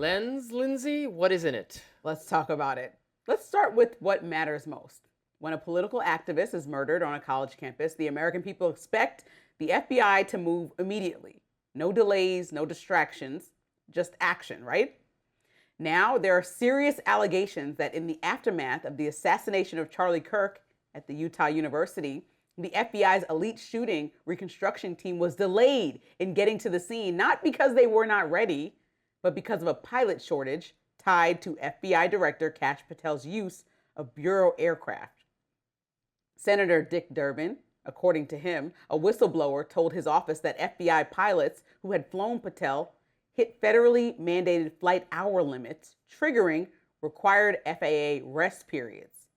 Lindsay, what is in it? Let's talk about it. Let's start with what matters most. When a political activist is murdered on a college campus, the American people expect the FBI to move immediately. No delays, no distractions, just action, right? Now, there are serious allegations that in the aftermath of the assassination of Charlie Kirk at the Utah University, the FBI's elite shooting reconstruction team was delayed in getting to the scene, not because they were not ready, but because of a pilot shortage tied to FBI Director Kash Patel's use of Bureau aircraft. Senator Dick Durbin, according to him, a whistleblower told his office that FBI pilots who had flown Patel hit federally mandated flight hour limits, triggering required FAA rest periods.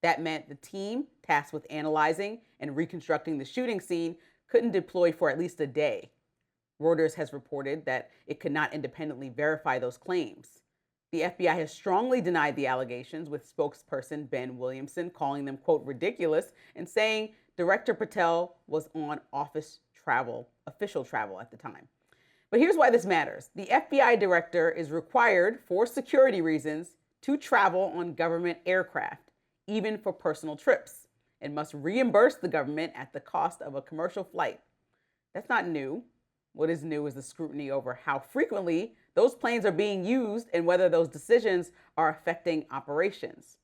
That meant the team tasked with analyzing and reconstructing the shooting scene couldn't deploy for at least a day. Reuters has reported that it could not independently verify those claims. The FBI has strongly denied the allegations, with spokesperson Ben Williamson calling them, quote, ridiculous, and saying Director Patel was on official travel at the time. But here's why this matters. The FBI director is required, for security reasons, to travel on government aircraft, even for personal trips, and must reimburse the government at the cost of a commercial flight. That's not new. What is new is the scrutiny over how frequently those planes are being used and whether those decisions are affecting operations.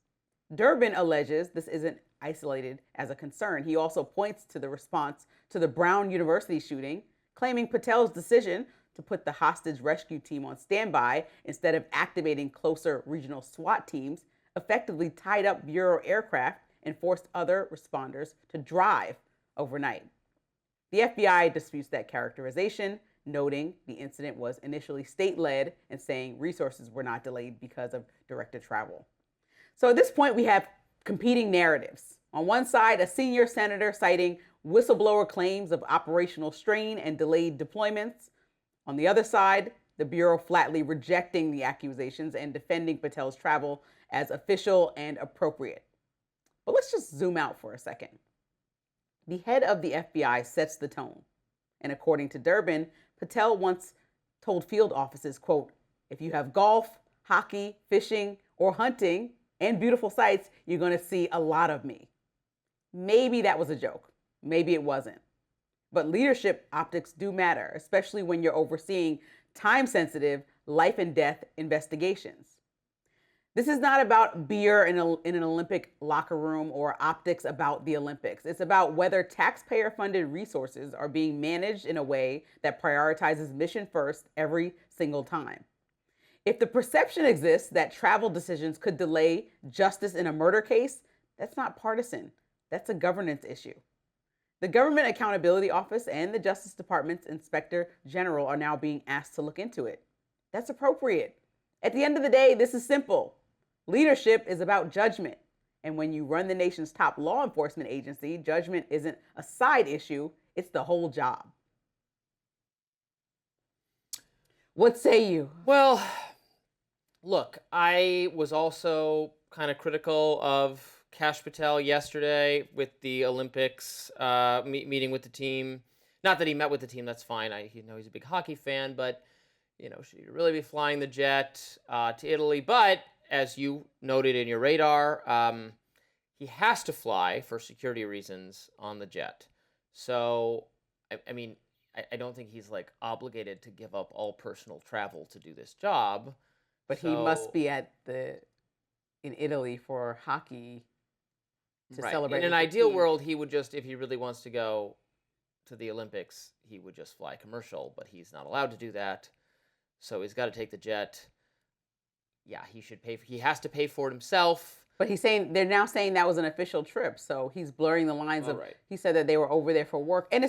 Durbin alleges this isn't isolated as a concern. He also points to the response to the Brown University shooting, claiming Patel's decision to put the hostage rescue team on standby instead of activating closer regional SWAT teams effectively tied up Bureau aircraft and forced other responders to drive overnight. The FBI disputes that characterization, noting the incident was initially state-led and saying resources were not delayed because of directed travel. So at this point, we have competing narratives. On one side, a senior senator citing whistleblower claims of operational strain and delayed deployments. On the other side, the Bureau flatly rejecting the accusations and defending Patel's travel as official and appropriate. But let's just zoom out for a second. The head of the FBI sets the tone. And according to Durbin, Patel once told field offices, quote, if you have golf, hockey, fishing, or hunting, and beautiful sights, you're going to see a lot of me. Maybe that was a joke. Maybe it wasn't. But leadership optics do matter, especially when you're overseeing time-sensitive life and death investigations. This is not about beer in an Olympic locker room or optics about the Olympics. It's about whether taxpayer-funded resources are being managed in a way that prioritizes mission first every single time. If the perception exists that travel decisions could delay justice in a murder case, that's not partisan. That's a governance issue. The Government Accountability Office and the Justice Department's Inspector General are now being asked to look into it. That's appropriate. At the end of the day, this is simple. Leadership is about judgment. And when you run the nation's top law enforcement agency, judgment isn't a side issue, it's the whole job. What say you? Well, look, I was also kind of critical of Kash Patel yesterday with the Olympics, meeting with the team. Not that he met with the team, that's fine. He's a big hockey fan, but should he really be flying the jet to Italy? But as you noted in your radar, he has to fly for security reasons on the jet. So, I don't think he's obligated to give up all personal travel to do this job. But he must be in Italy for hockey to celebrate. In an ideal world, he would just, if he really wants to go to the Olympics, he would just fly commercial, but he's not allowed to do that. So he's got to take the jet. Yeah, he has to pay for it himself. But they're now saying that was an official trip. So he's blurring the lines he said that they were over there for work. And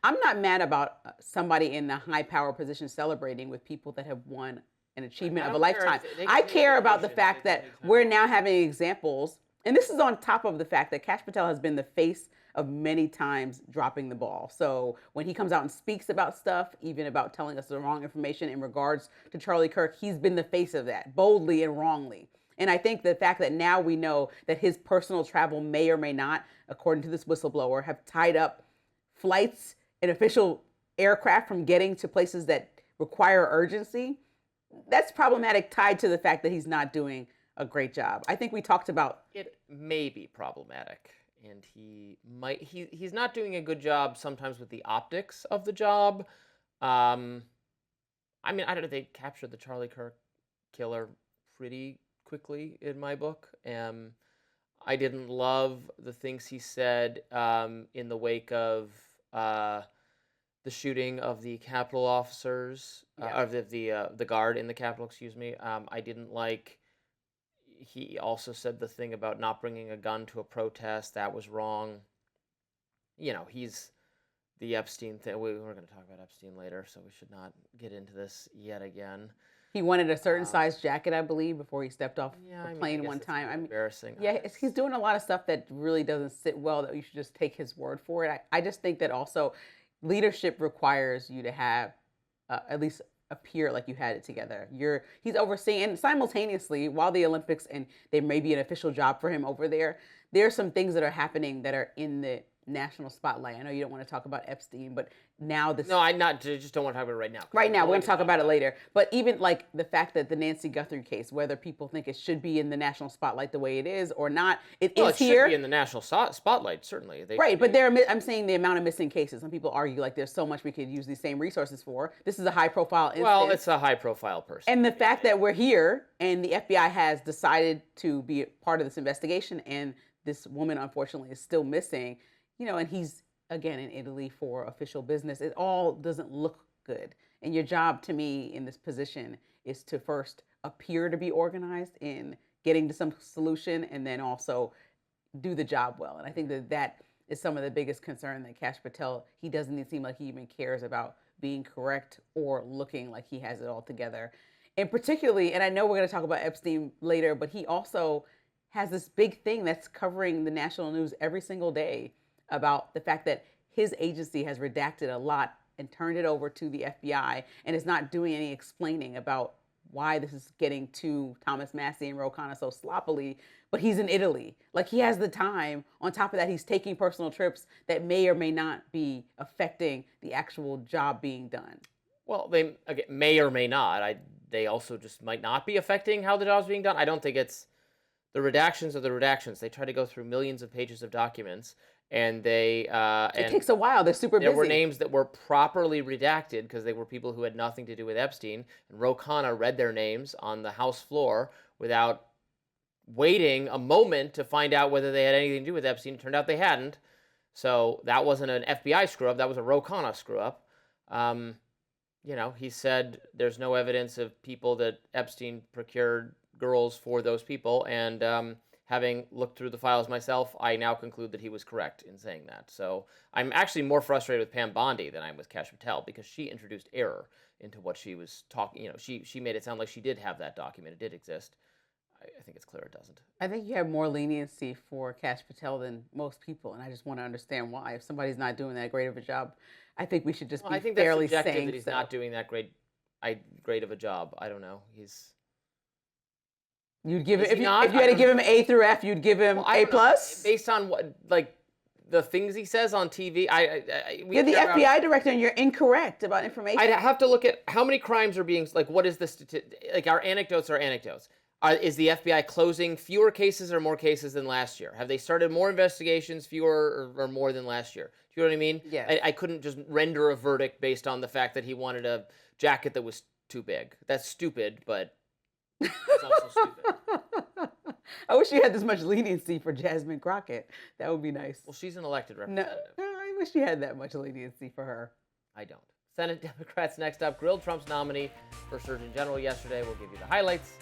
I'm not mad about somebody in a high power position celebrating with people that have won an achievement of a lifetime. I care about the fact that we're now having examples, and this is on top of the fact that Kash Patel has been the face of many times dropping the ball. So when he comes out and speaks about stuff, even about telling us the wrong information in regards to Charlie Kirk, he's been the face of that, boldly and wrongly. And I think the fact that now we know that his personal travel may or may not, according to this whistleblower, have tied up flights and official aircraft from getting to places that require urgency, that's problematic, tied to the fact that he's not doing a great job. I think we talked about It may be problematic, and he's not doing a good job sometimes with the optics of the job. Um, I mean, I don't know. They captured the Charlie Kirk killer pretty quickly in my book. I didn't love the things he said in the wake of the shooting of the Capitol officers, of the guard in the Capitol. Excuse me. I didn't like. He also said the thing about not bringing a gun to a protest. That was wrong. He's the Epstein thing. We're going to talk about Epstein later, so we should not get into this yet again. he wanted a certain size jacket, I believe, before he stepped off the plane one it's time. embarrassing. Yeah, he's doing a lot of stuff that really doesn't sit well, that you should just take his word for it. I just think that also leadership requires you to have at least appear like you had it together. He's overseeing, and simultaneously, while the Olympics, and there may be an official job for him over there, there are some things that are happening that are in the national spotlight. I know you don't want to talk about Epstein, but now this. No, I just don't want to talk about it right now. Right now, we're going to talk about it later. But even like the fact that the Nancy Guthrie case, whether people think it should be in the national spotlight the way it is or not, it is here. It should be in the national spotlight, certainly. Right, but I'm saying the amount of missing cases. Some people argue like there's so much we could use these same resources for. This is a high-profile instance. Well, it's a high-profile person. And the fact that we're here and the FBI has decided to be part of this investigation, and this woman, unfortunately, is still missing, and he's, again, in Italy for official business. It all doesn't look good. And your job, to me, in this position is to first appear to be organized in getting to some solution, and then also do the job well. And I think that is some of the biggest concern that Kash Patel, he doesn't even seem like he even cares about being correct or looking like he has it all together. And particularly, and I know we're going to talk about Epstein later, but he also has this big thing that's covering the national news every single day about the fact that his agency has redacted a lot and turned it over to the FBI and is not doing any explaining about why this is getting to Thomas Massie and Ro Khanna so sloppily. But he's in Italy. Like, he has the time. On top of that, he's taking personal trips that may or may not be affecting the actual job being done. Well, they may or may not. They also just might not be affecting how the job's being done. I don't think it's the redactions of the redactions. They try to go through millions of pages of documents, and it takes a while. They're super busy. There were names that were properly redacted because they were people who had nothing to do with Epstein, and Ro Khanna read their names on the House floor without waiting a moment to find out whether they had anything to do with Epstein. It turned out they hadn't. So that wasn't an FBI screw-up. That was a Ro Khanna screw-up. He said there's no evidence of people that Epstein procured girls for those people, and having looked through the files myself, I now conclude that he was correct in saying that. So I'm actually more frustrated with Pam Bondi than I am with Kash Patel, because she introduced error into what she was talking. She made it sound like she did have that document. It did exist. I think it's clear it doesn't. I think you have more leniency for Kash Patel than most people, and I just want to understand why. If somebody's not doing that great of a job, I think we should just be fairly that's subjective saying that he's not doing that great of a job. I don't know. You'd give it if you had to give him A through F, you'd give him A plus? Based on what, like, the things he says on TV. You're the FBI director, and you're incorrect about information. I'd have to look at how many crimes are being, like, what is the statistic? Like, our anecdotes are anecdotes. Is the FBI closing fewer cases or more cases than last year? Have they started more investigations, fewer or more than last year? Do you know what I mean? Yeah. I couldn't just render a verdict based on the fact that he wanted a jacket that was too big. That's stupid, but it's also stupid. I wish you had this much leniency for Jasmine Crockett. That would be nice. Well, she's an elected representative. No, I wish you had that much leniency for her. I don't. Senate Democrats next up grilled Trump's nominee for Surgeon General yesterday. We'll give you the highlights